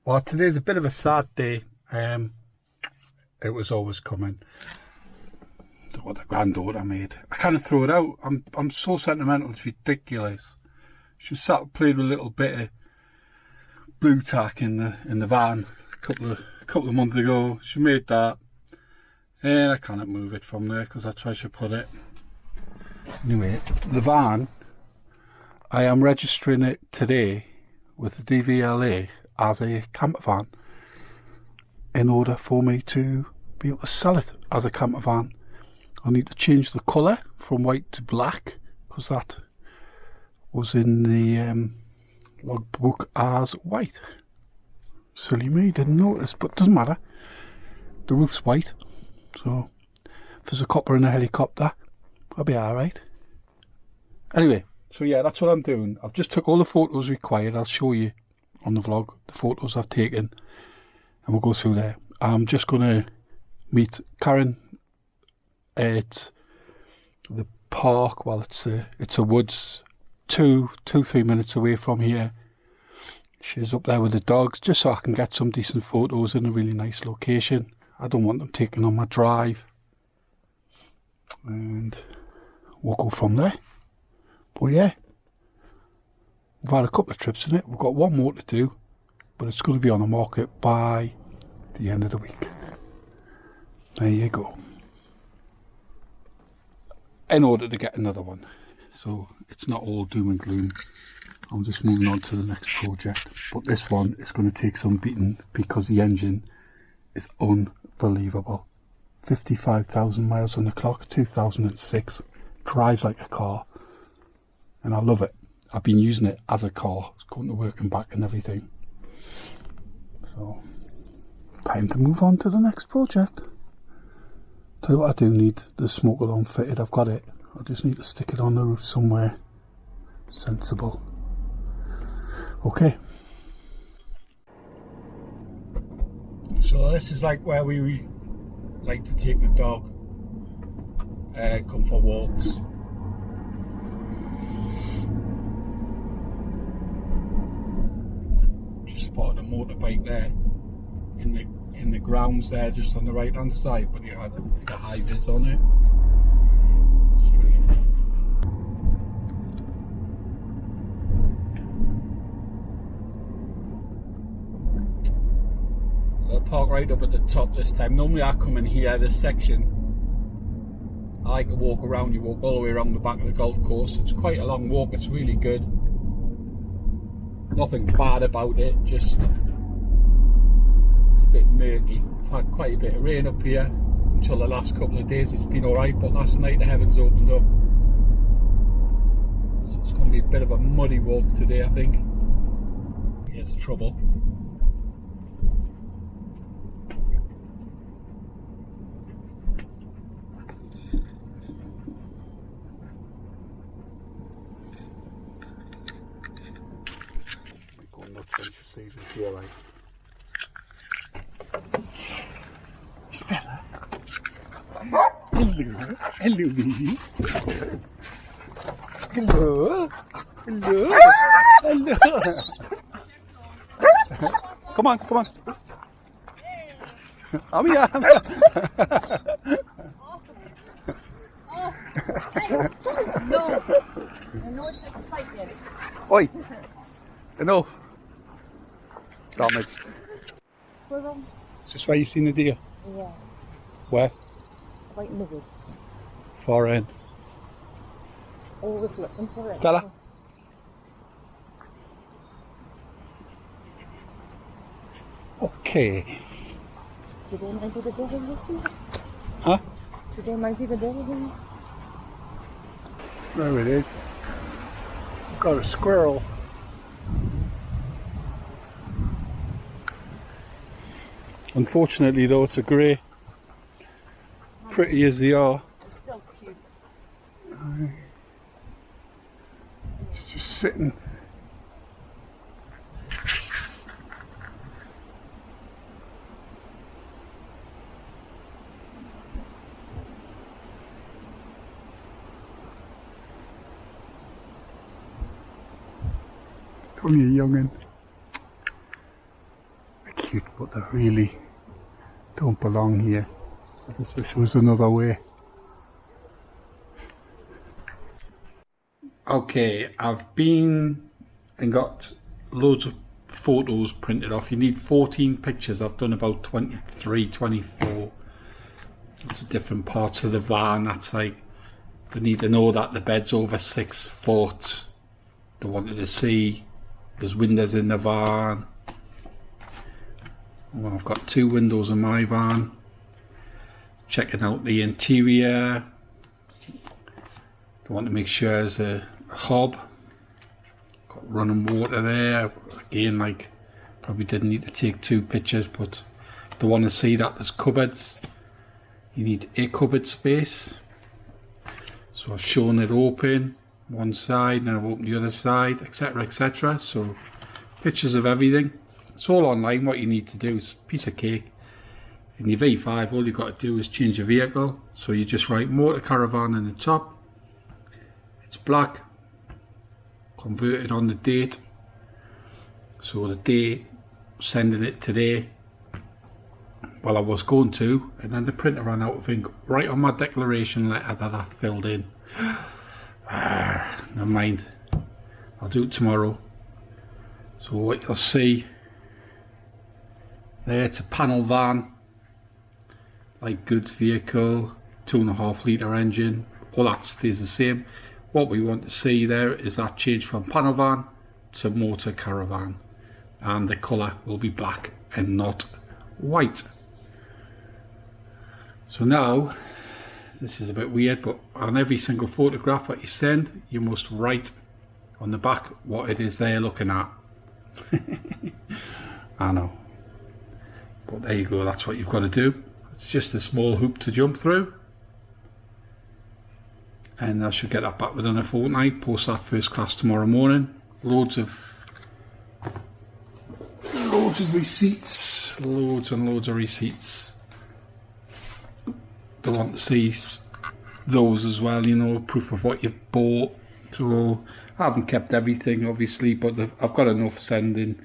Well, today's a bit of a sad day. It was always coming. What the granddaughter made. I can't throw it out. I'm so sentimental. It's ridiculous. She sat played with a little bit of blue tack in the van a couple of months ago. She made that, and I can't move it from there because that's where she put it. Anyway, the van, I am registering it today with the DVLA as a campervan in order for me to be able to sell it as a campervan. I need to change the colour from white to black because that was in the logbook as white. Silly me, didn't notice, but doesn't matter. The roof's white, so if there's a copper in a helicopter, I'll be alright. Anyway, so yeah, that's what I'm doing. I've just took all the photos required. I'll show you on the vlog the photos I've taken, and we'll go through there. I'm just going to meet Karen at the park. Well, it's a woods 3 minutes away from here. She's up there with the dogs, just so I can get some decent photos in a really nice location. I don't want them taken on my drive, and we'll go from there. But yeah, we've had a couple of trips in it. We've got one more to do, but it's going to be on the market by the end of the week. There you go. In order to get another one, so it's not all doom and gloom. I'm just moving on to the next project, but this one is going to take some beating because the engine is unbelievable. 55,000 miles on the clock, 2006, drives like a car, and I love it. I've been using it as a car, it's going to work and back and everything. So time to move on to the next project. Tell you what, I do need the smoke alarm fitted. I've got it. I just need to stick it on the roof somewhere sensible. Okay. So this is like where we like to take the dog, come for walks. Just spotted a motorbike there in the grounds there, just on the right hand side, but you had like a high vis on it. I'll park right up at the top this time. Normally I come in here, this section. I like to walk around. You walk all the way around the back of the golf course. It's quite a long walk, it's really good. Nothing bad about it, just it's a bit murky. We've had quite a bit of rain up here until the last couple of days. It's been alright, but last night the heavens opened up. So it's going to be a bit of a muddy walk today, I think. Here's the trouble. Right. Stella. Hello. Hello, baby. Hello. Hello. Hello. Come on, come on. I'm here. No. I know it's like a fight there. Oi. Enough. Damaged. Squirrel? Just where you seen the deer? Yeah. Where? Right in the woods. Far end. Always looking for it. Stella? Okay. Today might be the day of this year. Huh? Today might be the day of it. There it is. Got a squirrel. Unfortunately though, it's a grey. Pretty as they are. It's still cute. It's just sitting. Come here, young'un. cute, but they really don't belong here. I just wish there was another way. Okay, I've been and got loads of photos printed off. You need 14 pictures. I've done about 23, 24. Lots of different parts of the van. That's like, they need to know that the bed's over 6 foot. They wanted to see there's windows in the van. Well, I've got 2 windows in my van. Checking out the interior. They want to make sure there's a hob. Got running water there. Again, like, probably didn't need to take 2 pictures, but they want to see that there's cupboards. You need a cupboard space. So I've shown it open one side, and I've opened the other side, etc, etc. So pictures of everything. It's all online. What you need to do is a piece of cake. In your V5, all you've got to do is change your vehicle. So you just write Motor Caravan in the top. It's black. Converted on the date. So the day, sending it today. Well, I was going to, and then the printer ran out of ink right on my declaration letter that I filled in. Never mind. I'll do it tomorrow. So what you'll see there, it's a panel van, light goods vehicle, 2.5 litre engine. All that stays the same. What we want to see there is that change from panel van to Motor Caravan, and the colour will be black and not white. So now, this is a bit weird, but on every single photograph that you send, you must write on the back what it is they're looking at. I know, but there you go, that's what you've got to do. It's just a small hoop to jump through, and I should get that back within a fortnight. Post that first class tomorrow morning. Loads of receipts, loads and loads of receipts. They want to see those as well, you know, proof of what you've bought. So I haven't kept everything, obviously, but I've got enough sending.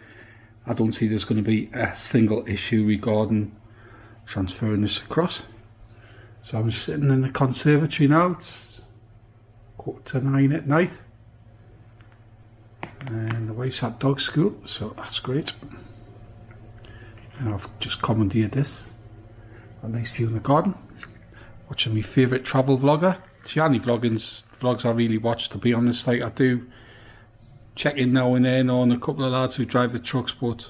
I don't see there's going to be a single issue regarding transferring this across. So I'm sitting in the conservatory now. It's 8:45 at night, and the wife's at dog school, so that's great. And I've just commandeered this. A nice view in the garden. Watching my favourite travel vlogger. It's the only vlogs I really watch, to be honest. Like, I do check in now and then on a couple of lads who drive the trucks, but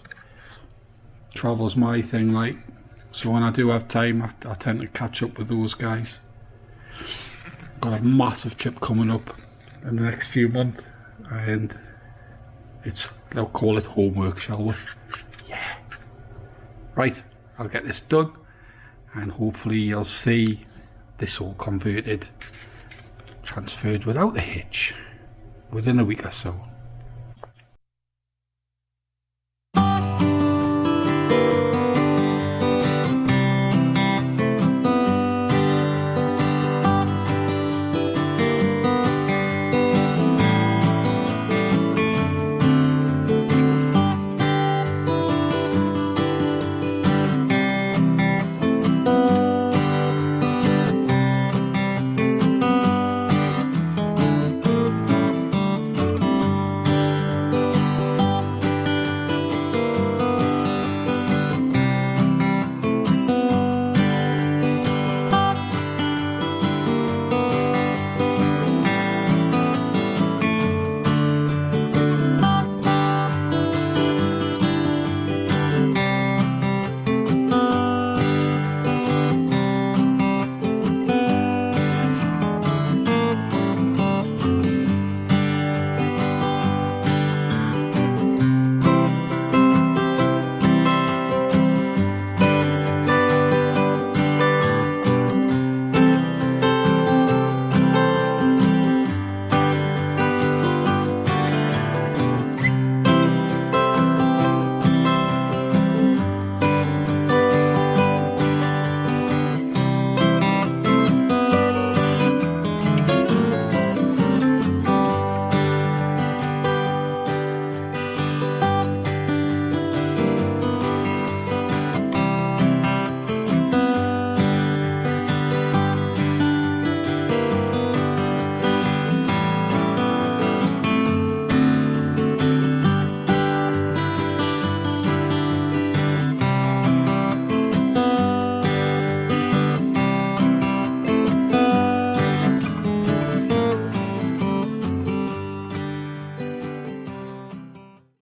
travel's my thing, like. So when I do have time, I tend to catch up with those guys. Got a massive trip coming up in the next few months, and they'll call it homework, shall we? Yeah. Right, I'll get this done, and hopefully you'll see this all converted, transferred without a hitch within a week or so.